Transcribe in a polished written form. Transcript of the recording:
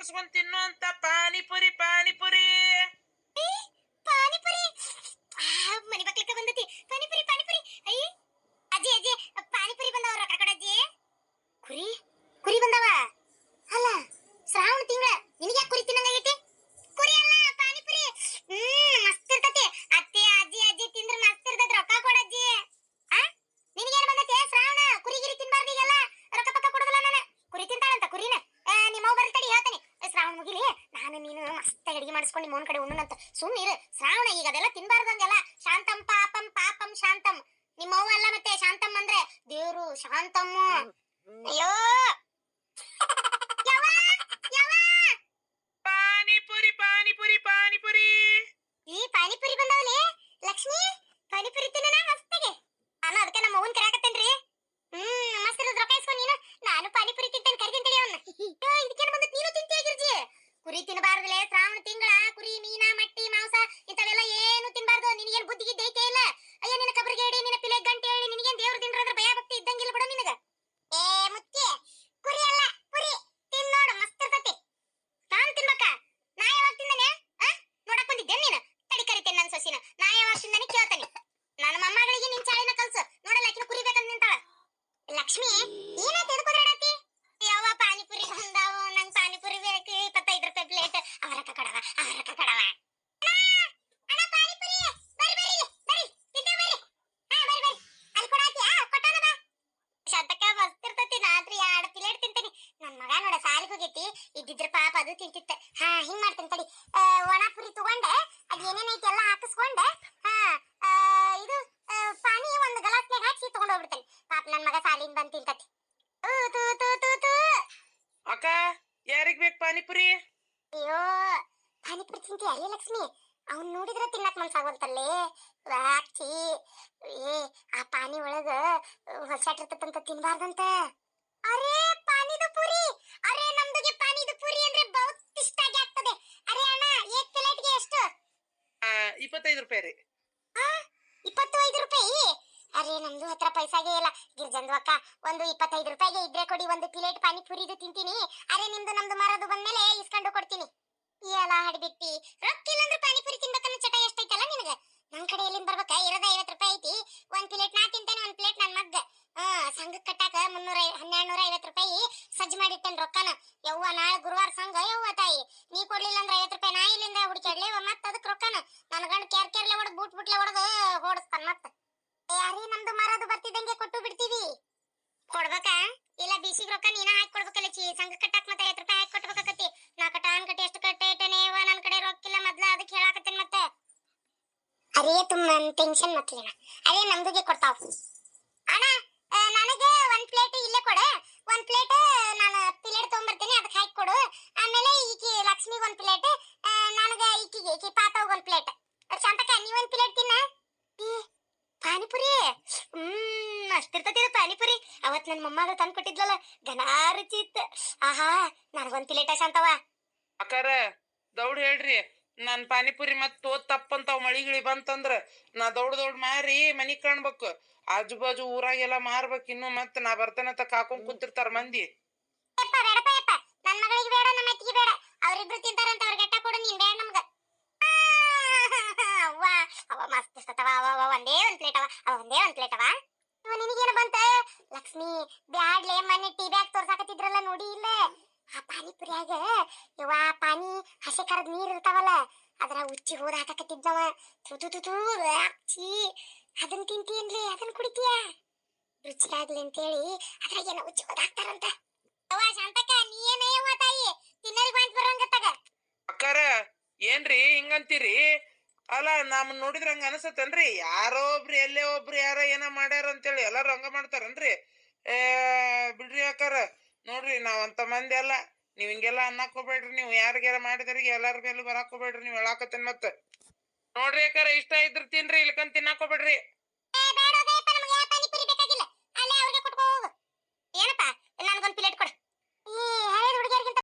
ಮುಗಿಸ್ಕೊಂಡ್ ತಿನ್ನು ಅಂತ ಪಾನಿಪುರಿ ಪಾನಿಪುರಿ ಏ, ಪಾನಿಪುರಿ ಮನಿ ಬಕ್ಲಕ್ಕ ಬಂದತಿ ಪಾನಿಪುರಿ ಪಾನಿಪುರಿ ಅಯ್ಯ ಅಜ್ಜಿ ಅಜ್ಜಿ ಪಾನಿಪುರಿ ಬಂದವ ರೊಕ್ಕ ಕೊಡ ಅಜ್ಜಿ ಕುರಿ ಕುರಿ ಬಂದವ ಅಲ್ಲ ಶ್ರಾವಣ ತಿಂಗಳ ನಿನಗೆ ಕುರಿ ತಿನ್ನಂಗಾಗೈತಿ ಕುರಿ ಅಲ್ಲ ಪಾನಿಪುರಿ ಮಸ್ತ್ ಇರ್ತತಿ ಅತ್ತೆ ಅಜ್ಜಿ ಅಜ್ಜಿ ತಿಂದ್ರ ಮಸ್ತ್ ಇರ್ತತಿ ರೊಕ್ಕ ಕೊಡ ಅಜ್ಜಿ ಆ ನಿನಗೇನು ಬಂದತಿ ಶ್ರಾವಣ ಕುರಿ ಗಿರಿ ತಿನ್ಬಾರ್ದು ಈಗೆಲ್ಲ ರೊಕ್ಕ ಪಕ್ಕ ಕೊಡೋದಿಲ್ಲ ನಾನು ಕುರಿ ತಿಂತಾಳಂತ ಕುರಿನ ನಿಮ್ಮ ಅವ್ವ ಬರ್ತಡಿ ಹೇಳ್ತಾನೆ ಶ್ರಾವಣ ಮುಗಿಲಿ ನಾನು ನೀನು ಮಸ್ತ್ ಅಡಿಗೆ ಮಾಡಿಸ್ಕೊಂಡು ನಿಮ್ಮ ಕಡೆ ಉಣ್ಣನಂತ ಸುಮ್ಮನಿರು ಶ್ರಾವಣ ಈಗ ಅದೆಲ್ಲ ತಿನ್ಬಾರ್ದಂಗೆಲ್ಲ ಶಾಂತಂ ಪಾಪಂ ಪಾಪಂ ಶಾಂತಂ ನಿಮ್ಮ ಅವ್ವ ಅಲ್ಲ ಮತ್ತೆ ಶಾಂತಂ ಅಂದ್ರೆ ದೇವ್ರು ಶಾಂತಮ್ಮ ಅಯ್ಯೋ ಯವ್ವ, ಯವ್ವ. ಪಾನಿಪುರಿ ಪಾನಿಪುರಿ ಪಾನಿಪುರಿ ಈ ಪಾನಿಪುರಿ ಬಂದವಲೆ ಲಕ್ಷ್ಮಿ ಪಾನಿಪುರಿ ತಿನ್ನನ ಮಸ್ತಿಗೆ ನಾನು ಅದಕ್ಕೆ ನಮ್ಮ ಅವ್ವನ್ ಕರೆಯಕತ್ತೇನ್ರಿ ಮಸ್ತ್ ಇರೋದ್ ರೊಕ್ಕ ಇಸ್ಕೊಂಡು ನೀನು ನಾನು ಪಾನಿಪುರಿ ತಿಂತೇನೆ ಕರಿತೀನಿ ಅವನ್ನ ಇದಕ್ಕೇನು ಬಂದ ನೀನು ತಿಂತಿಯಾಗಿರ್ಜಿ ಕುರಿ ತಿನ್ನಬಾರ್ದಲೆ ಶ್ರಾವಣ ತಿಂಗಳ ಕುರಿ ಮೀನ ಮಟ್ಟಿ ಮಾಂಸ ಇಂಥವೆಲ್ಲ ಏನು ತಿನ್ಬಾರ್ದು ನಿನಗೇನು ಬುದ್ಧಿಗೆ ದೈತೆ ಇಲ್ಲ ಅಯ್ಯ ನಿನ್ನ ಕಬರಿಗೆ ಹೇಳಿ ನಿನ್ನ ಪಿಲೆ ಗಂಟೆ ಹೇಳಿ ನಿನಗೇನು ದೇವ್ರ ತಿನ್ರ ಭಯ ಭಕ್ತಿ ಇದ್ದಂಗಿಲ್ಲ ಬಿಡ ನಿನಗ ಏ ಮುತ್ತಿ ಕುರಿ ಅಲ್ಲ ಕುರಿ ತಿನ್ ನೋಡು ಮಸ್ತ್ ಇರ್ತತಿ ನಾನ್ ತಿನ್ಬೇಕ ನಾ ಯಾವಾಗ ತಿಂದನೆ ನೋಡಕ್ ಬಂದಿದ್ದೆ ನೀನು ತಡಿ ಕರಿತೇನೆ ನನ್ನ ಸೊಸಿನ ನಾ ಯಾವಾಗ ತಿಂದನೆ ಕೇಳ್ತಾನೆ ನನ್ನ ಮೊಮ್ಮಗಳಿಗೆ ನಿನ್ ಚಾಳಿನ ಕಲ್ಸು ನೋಡಲ್ಲ ಆಕಿನ ಕುರಿ ಬೇಕಂತ ನಿಂತಾಳ ಲಕ್ಷ್ಮಿ ಏನ ತಿಳ್ಕೊದ್ರಾಡತಿ ಯಾವ ಪಾನಿಪುರಿ ಬಂದಾವು ನಂಗೆ ಪಾನಿಪುರಿ ಬೇಕು 25 ರೂಪಾಯಿ ಪ್ಲೇಟ್ ಅವರಕ್ಕ ಕಡವ ಅವರಕ್ಕ ಕಡವ ಅಣ್ಣ ಪಾನಿಪುರಿ ಬರ್ರಿ ಬರ್ರಿ ಬರ್ರಿ ತಿಂದೆ ಬರ್ರಿ ಬರ್ರಿ ಬರ್ರಿ ಅಲ್ಲಿ ಕೊಡಾತಿಯಾ ಕೊಟ್ಟಾನ ಬಾ ಶತಕ ಮಸ್ತ್ ಇರ್ತತಿ ರಾತ್ರಿ 2 ಪ್ಲೇಟ್ ತಿಂತೀನಿ ನನ್ನ ಮಗ ನೋಡ ಸಾಲಿಗೆ ಹೋಗೈತಿ ಇದ್ದಿದ್ರ ಪಾಪ ಅದು ತಿಂತಿತ್ತ ಹಿಂಗ್ ಮಾಡ್ತೀನಿ ತಡಿ ಒಣ ಪುರಿ ತಗೊಂಡೆ ಅದು ಏನೇನೈತಿ ಎಲ್ಲ ಹಾಕಿಸ್ಕೊಂಡೆ ಇದು ಪಾನಿ ಒಂದು ಗಲಾಸ್ನಾಗ ಹಾಕಿ ತಗೊಂಡ್ ಹೋಗ್ಬಿಡ್ತೇನೆ ಪಾಪ ನನ್ನ ಮಗ ಸಾಲಿಂದ ಬಂದು ತಿಂತತಿ ತೂ ತೂ ತೂ ತೂ ಅಕ್ಕ ಯಾರಿಗ್ ಬೇಕು ಪಾನಿಪುರಿ ಅಯ್ಯೋ ಪಾನಿಪುರಿ ತಿಂತಿ ಅಲ್ಲೇ ಲಕ್ಷ್ಮಿ ಅವ್ನ್ ನೋಡಿದ್ರೆ ತಿನ್ನಕ್ ಮನ್ಸಾಗವಲ್ತಲ್ಲೇ ವಾಚಿ ಏ ಆ ಪಾನಿ ಒಳಗ ಹೊಸಾಟಿರ್ತದಂತ ತಿನ್ಬಾರ್ದಂತ ಅರೇ ಪಾನಿದು ಪುರಿ ಅರೇ ನಮ್ದುಗೆ ಪಾನಿದು ಪುರಿ ಅಂದ್ರೆ ಬಹುತ್ ಇಷ್ಟ ಆಗ್ತದೆ ಅರೇ ಅಣ್ಣ ಏಕ್ ಪ್ಲೇಟ್ಗೆ ಎಷ್ಟು 25 ರೂಪಾಯಿ ರೀ 25 ರೂಪಾಯಿ ಅರೇ ನಮ್ದು ಹತ್ರ ಪೈಸಾಗೆ ಇಲ್ಲ ಗಿರ್ಜಂದು ಅಕ್ಕ ಒಂದು 25 ರೂಪಾಯಿಗೆ ಇದ್ರೆ ಕೊಡಿ ಒಂದು ಪ್ಲೇಟ್ ಪಾನಿಪುರಿದು ತಿಂತೀನಿ ಅರೇ ನಿಮ್ದು ನಮ್ದು ಮರದು ಬಂದ್ಮೇಲೆ ಇಸ್ಕೊಂಡು ಕೊಡ್ತೀನಿ ಎಲ್ಲ ಹಡ್ಬಿಟ್ಟಿ ರೊಕ್ಕ ಇಲ್ಲಂದ್ರೆ ಪಾನಿಪುರಿ ತಿನ್ಬೇಕನ್ನೋ ಚಟ ಎಷ್ಟೈತಲ್ಲ ನಿನಗ ನನ್ ಕಡೆ ಎಲ್ಲಿಂದ ಬರ್ಬೇಕ ಇರೋದ 50 ರೂಪಾಯಿ ಐತಿ ಒಂದ್ ಪ್ಲೇಟ್ ನಾ ತಿಂತೇನೆ ಒಂದ್ ಪ್ಲೇಟ್ ನನ್ ಮಗ್ಗ ಸಂಘ ಕಟ್ಟಾಕ 1250 ರೂಪಾಯಿ ಸಜ್ಜು ಮಾಡಿಟ್ಟೇನ್ ರೊಕ್ಕನ ಯವ್ವ ನಾಳೆ ಗುರುವಾರ ಸಂಘ ಯವ್ವ ತಾಯಿ ನೀ ಕೊಡ್ಲಿಲ್ಲ ಅಂದ್ರೆ 50 ರೂಪಾಯಿ ನಾ ಇಲ್ಲಿಂದ ಹುಡುಕಾಡ್ಲೇವ ಮತ್ತ ಅದಕ್ಕೆ ರೊಕ್ಕನ ನನ್ನ ಗಂಡ ಕೇರ್ಲೆ ಹೊಡೆದ್ ಬುಟ್ಲೆ ಹೊಡೆದು ಓಡಿಸ್ತಾನ ಮತ್ತ ಯಾರೇ ನಮ್ದು ಮರದು ಬರ್ತಿದ್ದಂಗೆ ಕೊಟ್ಟು ಬಿಡ್ತೀವಿ ಕೊಡ್ಬೇಕಾ ಇಲ್ಲ ಬಿಸಿಗೆ ರೊಕ್ಕ ನೀನ ಹಾಕಿ ಕೊಡ್ಬೇಕಲ್ಲ ಸಂಘ ಕಟ್ಟಾಕ ಮತ್ತೆ 50 ರೂಪಾಯಿ ಹಾಕಿ ಕೊಟ್ಬೇಕಾಕತಿ ನಾ ಕಟಾನ್ ಕಟ್ಟಿ ಎಷ್ಟು ಕಟ್ಟೇಟನೇವ ನನ್ನ ಕಡೆ ರೊಕ್ಕಿಲ್ಲ ಮೊದ್ಲ ಅದಕ್ಕೆ ಹೇಳಾಕತ್ತೇನೆ ಮತ್ತೆ ಅರೇ ತುಂಬ ಟೆನ್ಷನ್ ಮತ್ಲೇನ ಅರೇ ನಮ್ದುಗೆ ಕೊಡ್ತಾವ ಅಣ್ಣ ನನಗೆ ಒಂದ್ ಪ್ಲೇಟ್ ಇಲ್ಲೇ ಕೊಡು ಒಂದ್ ಪ್ಲೇಟ್ ನಾನು ಪ್ಲೇಟ್ ತಗೊಂಡ್ಬರ್ತೀನಿ ಅದಕ್ಕೆ ಹಾಕಿ ಕೊಡು ಆಮೇಲೆ ಈಕಿ ಲಕ್ಷ್ಮಿಗೆ ಒಂದ್ ಪ್ಲೇಟ್ ನನಗೆ ಈಕಿ ಪಾತವ್ಗೆ ಒಂದ್ ಪ್ಲೇಟ್ ಶಾಂತಕ್ಕ ನೀವೊಂದ್ ಪ್ಲೇಟ್ ತಿನ್ನ ಪಾನಿಪುರಿ ಅಷ್ಟಿರ್ತತಿ ಪಾನಿಪುರಿ ಅವತ್ ನನ್ನ ಮೊಮ್ಮಗಳು ತಂದು ಕೊಟ್ಟಿದ್ಲಲ್ಲ ಘನ ರುಚಿ ಇತ್ತು ಆಹಾ ನನಗೊಂದ್ ಪ್ಲೇಟ ಶಾಂತವ ಅಕ್ಕಾರ ದೌಡ್ ಹೇಳ್ರಿ ನನ್ ಪಾನಿಪುರಿ ಮತ್ ತಪ್ಪಂತಾವ್ ಮಳಿಗಿಳಿ ಬಂತಂದ್ರ ನಾ ದೌಡ್ ಮಾರಿ ಮನಿ ಕಾಣ್ಬೇಕು ಆಜು ಬಾಜು ಊರಾಗೆಲ್ಲ ಮಾರ್ಬೇಕು ಇನ್ನು ಮತ್ ನಾ ಬರ್ತೇನಂತ ಕಾಕೊಂಡ್ ಕೂತಿರ್ತಾರ ಮಂದಿ ನನ್ ಮಗಳಿಗೆ ಬೇಡ ನಮ್ಮ ಅತ್ತಿಗೆ ಬೇಡ ಅವ್ರಿಬ್ರು ತಿಂತಾರಂತ ಅವ್ರಿಗೆ ಎಟ್ಟ ಕೊಡು ನೀನ್ ಬೇಡ ನಮ್ಗ ಅವ್ವ ಅವ ಮಸ್ತ್ ಇರ್ತವ ಅವ ಒಂದೇ ಒಂದ್ ಪ್ಲೇಟ್ ಅವ ಒಂದೇ ಒಂದ್ ಪ್ಲೇಟ್ ಅವ ನಿನಗೇನು ಬಂತ ಲಕ್ಷ್ಮಿ ಬ್ಯಾಡ್ಲೆ ಮೊನ್ನೆ ಟೀ ಬ್ಯಾಗ್ ತೋರ್ಸಾಕತ್ತಿದ್ರಲ್ಲ ನೋಡಿ ಇಲ್ಲ ಆ ಪಾನಿಪುರಿಯಾಗ ಯವ್ವ ಪಾನಿ ಹಸೆ ಕರದ್ ನೀರ್ ಇರ್ತಾವಲ್ಲ ಅದ್ರ ಉಚ್ಚಿ ಹೋದ ಹಾಕಕತ್ತಿದ್ನವ ತು ಅಚ್ಚಿ ಅದನ್ನ ತಿಂತೀಯನ್ಲಿ ಅದನ್ನ ಕುಡಿತೀಯ ರುಚಿಯಾಗ್ಲಿ ಅಂತೇಳಿ ಅದ್ರಾಗ ಏನೋ ಉಚ್ಚಿ ಹೋದ ಹಾಕ್ತಾರಂತ ಅವ್ವ ಶಾಂತಕ್ಕ ನೀ ಏನಯ್ಯವ್ವ ತಾಯಿ ತಿನ್ನೋರಿಗೆ ವಾಂತಿ ಬರೋಂಗತ್ತಾಗ ಅಕ್ಕಾರ ಏನ್ರಿ ಹಿಂಗಂತೀರಿ ಅಲ್ಲ ನಮ್ಮನ್ ನೋಡಿದ್ರ ಹಂಗ ಅನಸತ್ತನ್ರಿ ಯಾರೋ ಒಬ್ರು ಎಲ್ಲೇ ಒಬ್ರು ಯಾರೋ ಏನೋ ಮಾಡ್ಯಾರ ಅಂತೇಳಿ ಎಲ್ಲಾರು ಹಂಗ ಮಾಡ್ತಾರನ್ರಿ ಬಿಡ್ರಿ ಅಕ್ಕಾರ ನೋಡ್ರಿ ನಾವಂತ ಮಂದಿ ಅಲ್ಲ ನೀವ್ ಹಿಂಗೆಲ್ಲ ಅನ್ನಕ್ ಹೋಗ್ಬೇಡ್ರಿ ನೀವು ಯಾರಿಗಾರ ಮಾಡಿದ್ರಿಗೆ ಎಲ್ಲಾರ ಮೇಲೂ ಬರಾಕ್ ಹೋಗ್ಬೇಡ್ರಿ ನೀವ್ ಹೇಳಾಕತ್ತೇನ್ ಮತ್ತ ನೋಡ್ರಿ ಅಕ್ಕಾರ ಇಷ್ಟ ಇದ್ರ ತಿನ್ರಿ ಇಲ್ಕಂತ ತಿನ್ನಾಕ್ ಹೋಗ್ಬೇಡ್ರಿ